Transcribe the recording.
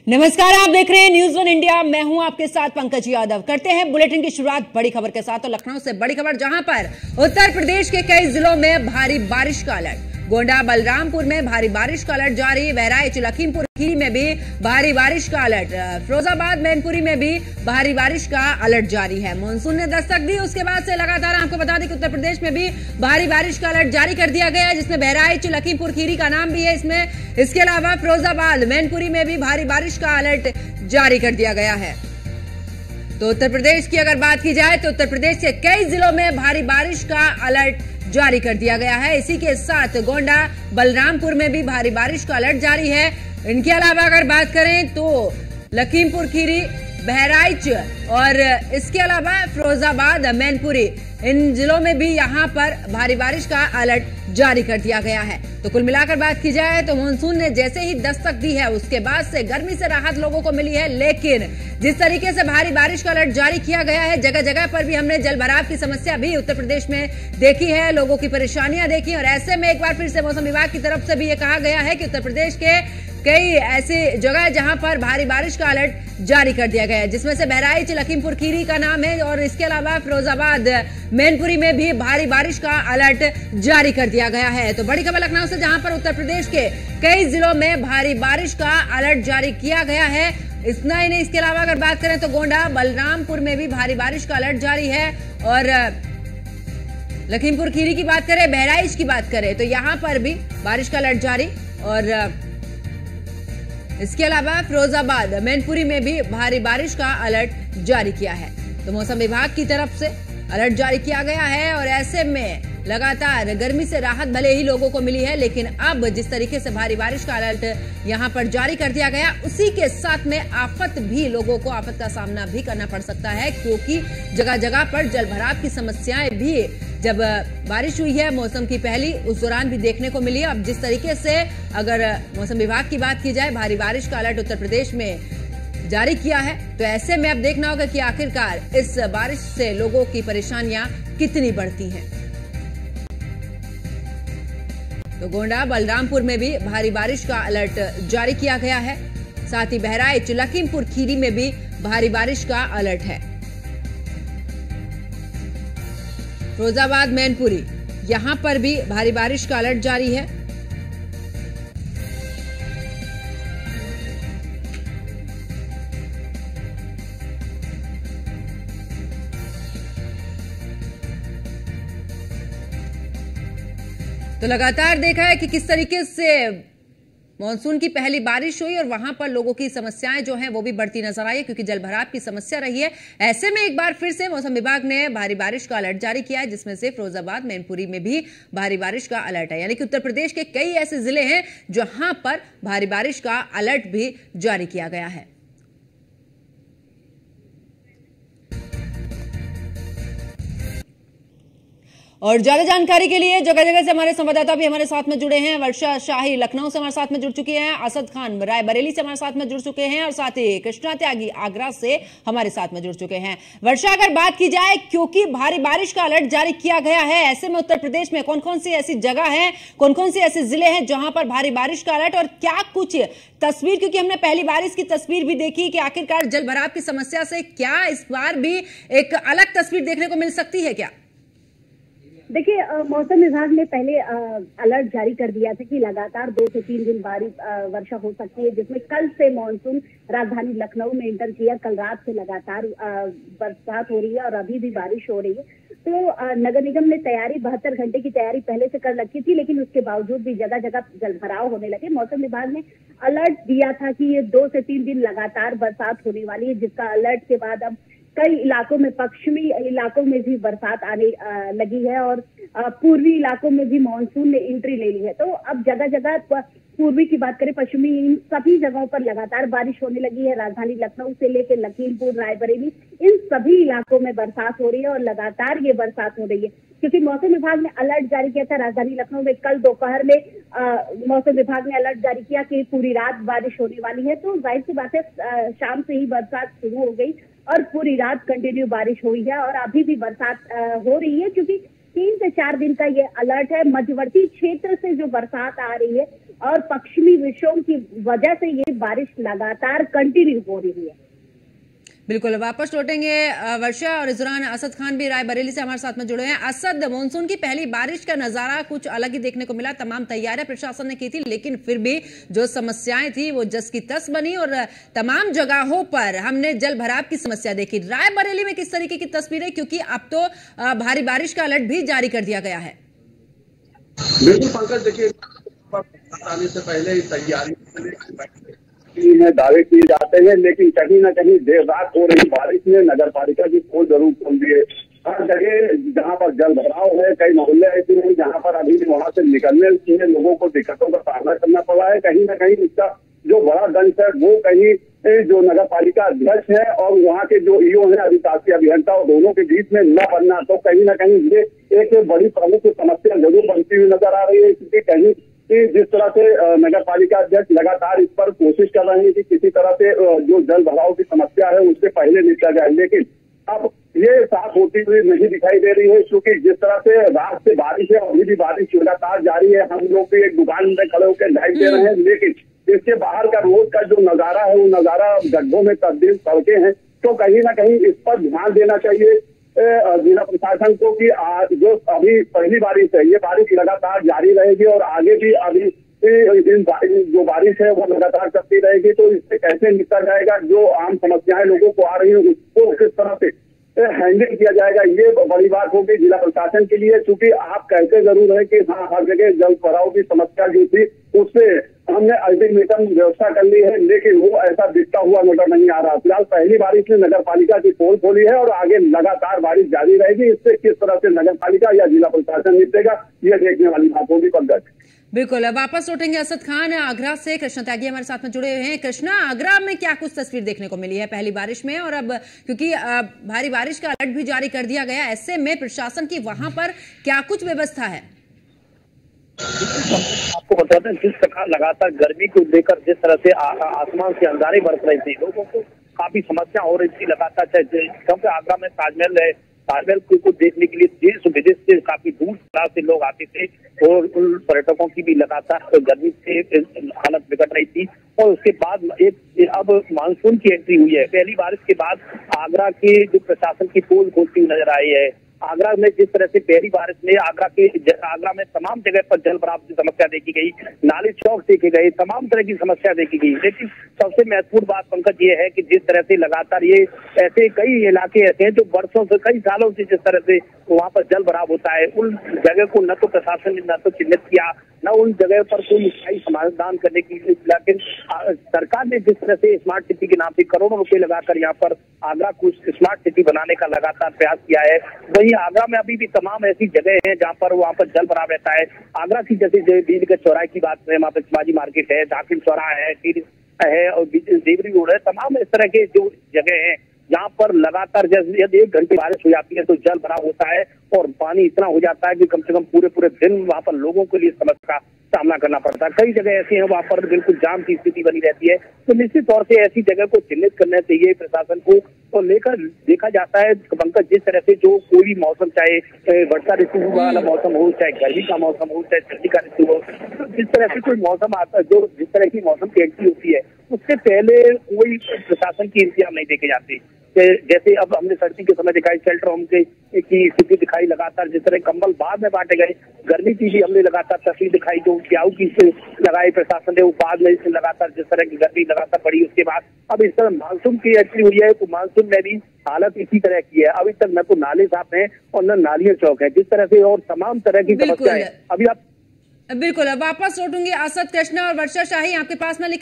नमस्कार, आप देख रहे हैं न्यूज़ वन इंडिया। मैं हूं आपके साथ पंकज यादव। करते हैं बुलेटिन की शुरुआत बड़ी खबर के साथ। तो लखनऊ से बड़ी खबर, जहां पर उत्तर प्रदेश के कई जिलों में भारी बारिश का अलर्ट। गोंडा बलरामपुर में भारी बारिश का अलर्ट जारी। बहराइच लखीमपुर खीरी में भी भारी बारिश का अलर्ट। फिरोजाबाद मैनपुरी में भी भारी बारिश का अलर्ट जारी है। मानसून ने दस्तक दी, उसके बाद से लगातार आपको बता दें कि उत्तर प्रदेश में भी भारी बारिश का अलर्ट जारी कर दिया गया है, जिसमें बहराइच लखीमपुर खीरी का नाम भी है इसमें। इसके अलावा फिरोजाबाद मैनपुरी में भी भारी बारिश का अलर्ट जारी कर दिया गया है। तो उत्तर प्रदेश की अगर बात की जाए तो उत्तर प्रदेश के कई जिलों में भारी बारिश का अलर्ट जारी कर दिया गया है। इसी के साथ गोंडा बलरामपुर में भी भारी बारिश का अलर्ट जारी है। इनके अलावा अगर बात करें तो लखीमपुर खीरी, बहराइच और इसके अलावा फिरोजाबाद मैनपुरी, इन जिलों में भी यहां पर भारी बारिश का अलर्ट जारी कर दिया गया है। तो कुल मिलाकर बात की जाए तो मानसून ने जैसे ही दस्तक दी है, उसके बाद से गर्मी से राहत लोगों को मिली है। लेकिन जिस तरीके से भारी बारिश का अलर्ट जारी किया गया है, जगह जगह पर भी हमने जल भराव की समस्या भी उत्तर प्रदेश में देखी है, लोगों की परेशानियां देखी। और ऐसे में एक बार फिर से मौसम विभाग की तरफ से भी ये कहा गया है कि उत्तर प्रदेश के कई ऐसी जगह जहां पर भारी बारिश का अलर्ट जारी कर दिया गया है, जिसमें से बहराइच लखीमपुर खीरी का नाम है। और इसके अलावा फिरोजाबाद मैनपुरी में भी भारी बारिश का अलर्ट जारी कर दिया गया है। तो बड़ी खबर लखनऊ से, जहां पर उत्तर प्रदेश के कई जिलों में भारी बारिश का अलर्ट जारी किया गया है। इतना ही नहीं, इसके अलावा अगर बात करें तो गोंडा बलरामपुर में भी भारी बारिश का अलर्ट जारी है। और लखीमपुर खीरी की बात करें, बहराइच की बात करें तो यहां पर भी बारिश का अलर्ट जारी। और इसके अलावा फिरोजाबाद मैनपुरी में भी भारी बारिश का अलर्ट जारी किया है। तो मौसम विभाग की तरफ से अलर्ट जारी किया गया है। और ऐसे में लगातार गर्मी से राहत भले ही लोगों को मिली है, लेकिन अब जिस तरीके से भारी बारिश का अलर्ट यहां पर जारी कर दिया गया, उसी के साथ में आफत भी, लोगों को आफत का सामना भी करना पड़ सकता है, क्योंकि जगह जगह पर जल भराव की समस्याएं भी जब बारिश हुई है मौसम की पहली, उस दौरान भी देखने को मिली है। अब जिस तरीके से अगर मौसम विभाग की बात की जाए, भारी बारिश का अलर्ट उत्तर प्रदेश में जारी किया है, तो ऐसे में अब देखना होगा कि आखिरकार इस बारिश से लोगों की परेशानियां कितनी बढ़ती हैं। तो गोंडा बलरामपुर में भी भारी बारिश का अलर्ट जारी किया गया है। साथ ही बहराइच लखीमपुर खीरी में भी भारी बारिश का अलर्ट है। फिरोजाबाद मैनपुरी, यहां पर भी भारी बारिश का अलर्ट जारी है। तो लगातार देखा है कि किस तरीके से मानसून की पहली बारिश हुई और वहां पर लोगों की समस्याएं जो हैं वो भी बढ़ती नजर आई है, क्योंकि जलभराव की समस्या रही है। ऐसे में एक बार फिर से मौसम विभाग ने भारी बारिश का अलर्ट जारी किया है, जिसमें से फिरोजाबाद मैनपुरी में भी भारी बारिश का अलर्ट है। यानी कि उत्तर प्रदेश के कई ऐसे जिले हैं जहां पर भारी बारिश का अलर्ट भी जारी किया गया है। और ज्यादा जानकारी के लिए जगह जगह से हमारे संवाददाता भी हमारे साथ में जुड़े हैं। वर्षा शाही लखनऊ से हमारे साथ में जुड़ चुकी हैं, असद खान रायबरेली से हमारे साथ में जुड़ चुके हैं, और साथ ही कृष्णा त्यागी आगरा से हमारे साथ में जुड़ चुके हैं। वर्षा, अगर बात की जाए, क्योंकि भारी बारिश का अलर्ट जारी किया गया है, ऐसे में उत्तर प्रदेश में कौन कौन सी ऐसी जगह है, कौन कौन से ऐसे जिले हैं जहां पर भारी बारिश का अलर्ट, और क्या कुछ तस्वीर, क्योंकि हमने पहली बारिश की तस्वीर भी देखी कि आखिरकार जल भराव की समस्या से क्या इस बार भी एक अलग तस्वीर देखने को मिल सकती है क्या? देखिए, मौसम विभाग ने पहले अलर्ट जारी कर दिया था कि लगातार 2 से 3 दिन भारी वर्षा हो सकती है, जिसमें कल से मानसून राजधानी लखनऊ में एंटर किया। कल रात से लगातार बरसात हो रही है और अभी भी बारिश हो रही है। तो नगर निगम ने तैयारी 72 घंटे की तैयारी पहले से कर रखी थी, लेकिन उसके बावजूद भी जगह जगह जलभराव होने लगे। मौसम विभाग ने अलर्ट दिया था कि ये 2 से 3 दिन लगातार बरसात होने वाली है, जिसका अलर्ट के बाद अब कई इलाकों में, पश्चिमी इलाकों में भी बरसात आने लगी है और पूर्वी इलाकों में भी मानसून ने एंट्री ले ली है। तो अब जगह जगह, पूर्वी की बात करें, पश्चिमी, इन सभी जगहों पर लगातार बारिश होने लगी है। राजधानी लखनऊ से लेकर लखीमपुर, रायबरेली, इन सभी इलाकों में बरसात हो रही है और लगातार ये बरसात हो रही है, क्योंकि मौसम विभाग ने अलर्ट जारी किया था। राजधानी लखनऊ में कल दोपहर में मौसम विभाग ने अलर्ट जारी किया कि पूरी रात बारिश होने वाली है। तो जाहिर सी बात है, शाम से ही बरसात शुरू हो गई और पूरी रात कंटिन्यू बारिश हुई है और अभी भी बरसात हो रही है, क्योंकि 3 से 4 दिन का ये अलर्ट है। मध्यवर्ती क्षेत्र से जो बरसात आ रही है और पश्चिमी विक्षोभ की वजह से ये बारिश लगातार कंटिन्यू हो रही है। बिल्कुल, वापस लौटेंगे वर्षा, और इस दौरान असद खान भी रायबरेली से हमारे साथ में जुड़े हैं। असद, मानसून की पहली बारिश का नजारा कुछ अलग ही देखने को मिला। तमाम तैयारियां प्रशासन ने की थी, लेकिन फिर भी जो समस्याएं थी वो जस की तस बनी और तमाम जगहों पर हमने जल भराव की समस्या देखी। रायबरेली में किस तरीके की तस्वीरें, क्योंकि अब तो भारी बारिश का अलर्ट भी जारी कर दिया गया है। बिल्कुल पंकज, देखिए आने से पहले ही तैयारी में दावे किए जाते हैं, लेकिन कहीं न कहीं देर रात हो रही बारिश ने नगर पालिका की पोल जरूर खोल दिए। हर जगह जहां पर जल भराव है, कई मोहल्ले ऐसे हैं जहां पर अभी भी वहां से निकलने में लोगों को दिक्कतों का सामना करना पड़ा है। कहीं न कहीं इसका जो बड़ा दंश है वो कहीं जो नगर पालिका अध्यक्ष है और वहाँ के जो ईओ है, अधिशासी अभियंता, और दोनों के बीच में न बनना, तो कहीं न कहीं ये एक बड़ी प्रमुख समस्या जरूर बनती हुई नजर आ रही है। क्योंकि कहीं जिस तरह से नगर पालिका अध्यक्ष लगातार इस पर कोशिश कर रहे हैं कि किसी तरह से जो जल भराव की समस्या है उससे पहले निपटा जाए, लेकिन अब ये साफ होती हुई नहीं दिखाई दे रही है। क्योंकि जिस तरह से रात से बारिश है, अभी भी बारिश लगातार जारी है। हम लोग भी एक दुकान में खड़े होकर लाइट दे रहे हैं, लेकिन इसके बाहर का रोड का जो नजारा है वो नजारा गड्ढों में तब्दील सड़कें हैं। तो कहीं ना कहीं इस पर ध्यान देना चाहिए जिला प्रशासन को कि जो अभी पहली बारिश है, ये बारिश लगातार जारी रहेगी और आगे भी अभी जो बारिश है वो लगातार चलती रहेगी। तो इससे कैसे निपटा जाएगा, जो आम समस्याएं लोगों को आ रही है उसको किस तरह से हैंडल किया जाएगा, ये बड़ी बात होगी जिला प्रशासन के लिए। क्योंकि आप कहते जरूर है कि हाँ, हर जगह जल भराव की समस्या जो थी उससे हमने अल्टीमेटम व्यवस्था कर ली है, लेकिन वो ऐसा दिखता हुआ नजर नहीं आ रहा। फिलहाल पहली बारिश ने नगर पालिका की पोल खोली है और आगे लगातार बारिश जारी रहेगी। इससे किस तरह से नगर पालिका या जिला प्रशासन निपटेगा, ये देखने वाली बात होगी पंकज। बिल्कुल, वापस लौटेंगे असद खान आगरा से। कृष्णा त्यागी हमारे साथ में जुड़े हुए हैं। कृष्णा, आगरा में क्या कुछ तस्वीर देखने को मिली है पहली बारिश में, और अब क्योंकि भारी बारिश का अलर्ट भी जारी कर दिया गया, ऐसे में प्रशासन की वहां पर क्या कुछ व्यवस्था है? आपको बताते हैं, जिस प्रकार लगातार गर्मी को लेकर जिस तरह से आसमान से अंगारे बरस रही थी, लोगों को काफी समस्या हो रही थी लगातार। क्योंकि आगरा में ताजमहल है, ताजमहल को देखने के लिए देश विदेश से काफी दूर दराज से लोग आते थे और उन पर्यटकों की भी लगातार गर्मी से हालत बिगड़ रही थी। और उसके बाद अब मानसून की एंट्री हुई है। पहली बारिश के बाद आगरा के जो प्रशासन की पोल खोलती हुई नजर आई है। आगरा में जिस तरह से पहली बारिश में आगरा में तमाम जगह पर जल भराव की समस्या देखी गई, नाली चौक देखे गए, तमाम तरह की समस्या देखी गई। लेकिन सबसे महत्वपूर्ण बात पंकज ये है कि जिस तरह से लगातार ये ऐसे कई इलाके ऐसे हैं जो वर्षों से, कई सालों से जिस तरह से वहाँ पर जल भराव होता है, उन जगह को न तो प्रशासन ने न तो चिन्हित किया, न उन जगह पर कोई स्थायी समाधान करने की। लेकिन सरकार ने जिस तरह से स्मार्ट सिटी के नाम पे करोड़ों रुपए लगाकर यहाँ पर आगरा को स्मार्ट सिटी बनाने का लगातार प्रयास किया है, वहीं आगरा में अभी भी तमाम ऐसी जगह हैं जहाँ पर वहाँ पर जल भराव रहता है। आगरा की जैसे बीरगंज चौराहे की बात करें, वहाँ पर शिवाजी मार्केट है, दाखिल चौराहा है और देवरी रोड है, तमाम इस तरह के जो जगह हैं जहाँ पर लगातार जैसे यदि 1 घंटे बारिश हो जाती है तो जल भराव होता है और पानी इतना हो जाता है कि कम से कम पूरे दिन वहाँ पर लोगों के लिए समस्या का सामना करना पड़ता है। कई जगह ऐसी हैं वहाँ पर बिल्कुल जाम की स्थिति बनी रहती है। तो निश्चित तौर से ऐसी जगह को चिन्हित करना चाहिए प्रशासन को, और लेकर देखा जाता है पंकज, जिस तरह से जो कोई भी मौसम, चाहे वर्षा ऋतु वाला मौसम हो, चाहे गर्मी का मौसम हो, चाहे सर्दी का ऋतु हो, तो जिस तरह से कोई मौसम आता है, जो जिस तरह की मौसम की एंट्री होती है, उससे पहले कोई प्रशासन की इंतजाम नहीं देखे जाते। जैसे अब हमने सर्दी के समय दिखाई शेल्टर होम की स्थिति दिखाई लगातार, जिस तरह कंबल बाद में बांटे गए, गर्मी की भी हमने लगातार तस्वीर दिखाई, जो प्याऊ की लगाई प्रशासन ने, वो बाद में लगातार जिस तरह की गर्मी लगातार बढ़ी। उसके बाद अब इस तरह मानसून की एंट्री हुई है, तो मानसून में भी हालत इसी तरह की है। अभी तक न तो नाले साफ हैं और न नालियां चौक है, जिस तरह से और तमाम तरह की समस्या है। अभी आप बिल्कुल, वापस लौटूंगी असद, कृष्णा और वर्षा शाही आपके पास में, लेकिन